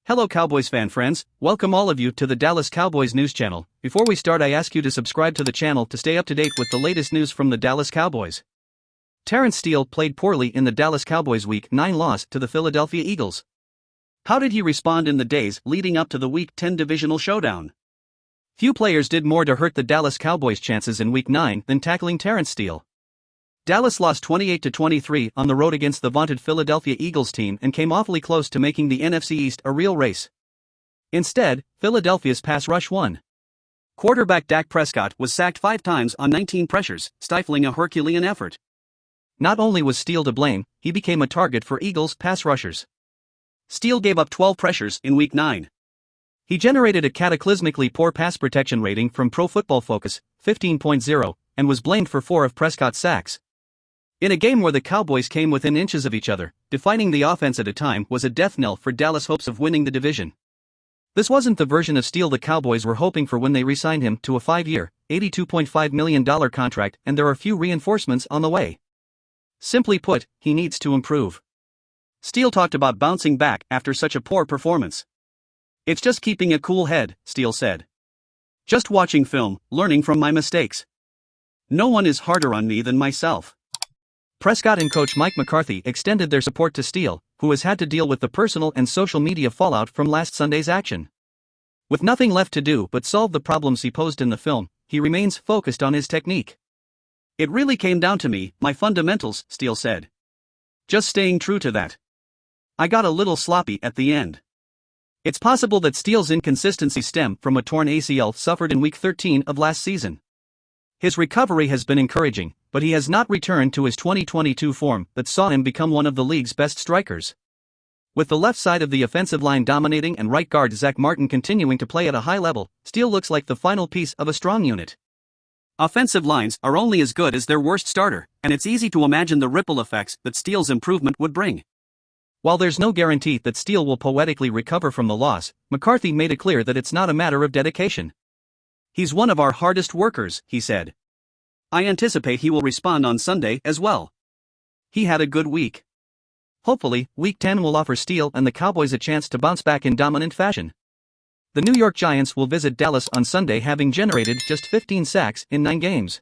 Hello Cowboys fan friends, welcome all of you to the Dallas Cowboys news channel. Before we start, I ask you to subscribe to the channel to stay up to date with the latest news from the Dallas Cowboys. Terrence Steele played poorly in the Dallas Cowboys Week 9 loss to the Philadelphia Eagles. How did he respond in the days leading up to the Week 10 divisional showdown? Few players did more to hurt the Dallas Cowboys' chances in Week 9 than tackling Terrence Steele. Dallas lost 28-23 on the road against the vaunted Philadelphia Eagles team and came awfully close to making the NFC East a real race. Instead, Philadelphia's pass rush won. Quarterback Dak Prescott was sacked 5 times on 19 pressures, stifling a Herculean effort. Not only was Steele to blame, he became a target for Eagles pass rushers. Steele gave up 12 pressures in Week 9. He generated a cataclysmically poor pass protection rating from Pro Football Focus, 15.0, and was blamed for 4 of Prescott's sacks. In a game where the Cowboys came within inches of each other, defining the offense at a time was a death knell for Dallas' hopes of winning the division. This wasn't the version of Steele the Cowboys were hoping for when they re-signed him to a 5-year, $82.5 million contract, and there are few reinforcements on the way. Simply put, he needs to improve. Steele talked about bouncing back after such a poor performance. "It's just keeping a cool head," Steele said. "Just watching film, learning from my mistakes. No one is harder on me than myself." Prescott and coach Mike McCarthy extended their support to Steele, who has had to deal with the personal and social media fallout from last Sunday's action. With nothing left to do but solve the problems he posed in the film, he remains focused on his technique. "It really came down to me, my fundamentals," Steele said. "Just staying true to that. I got a little sloppy at the end." It's possible that Steele's inconsistencies stem from a torn ACL suffered in Week 13 of last season. His recovery has been encouraging, but he has not returned to his 2022 form that saw him become one of the league's best strikers. With the left side of the offensive line dominating and right guard Zach Martin continuing to play at a high level, Steele looks like the final piece of a strong unit. Offensive lines are only as good as their worst starter, and it's easy to imagine the ripple effects that Steele's improvement would bring. While there's no guarantee that Steele will poetically recover from the loss, McCarthy made it clear that it's not a matter of dedication. "He's one of our hardest workers," he said. "I anticipate he will respond on Sunday as well. He had a good week." Hopefully, Week 10 will offer Steele and the Cowboys a chance to bounce back in dominant fashion. The New York Giants will visit Dallas on Sunday, having generated just 15 sacks in 9 games.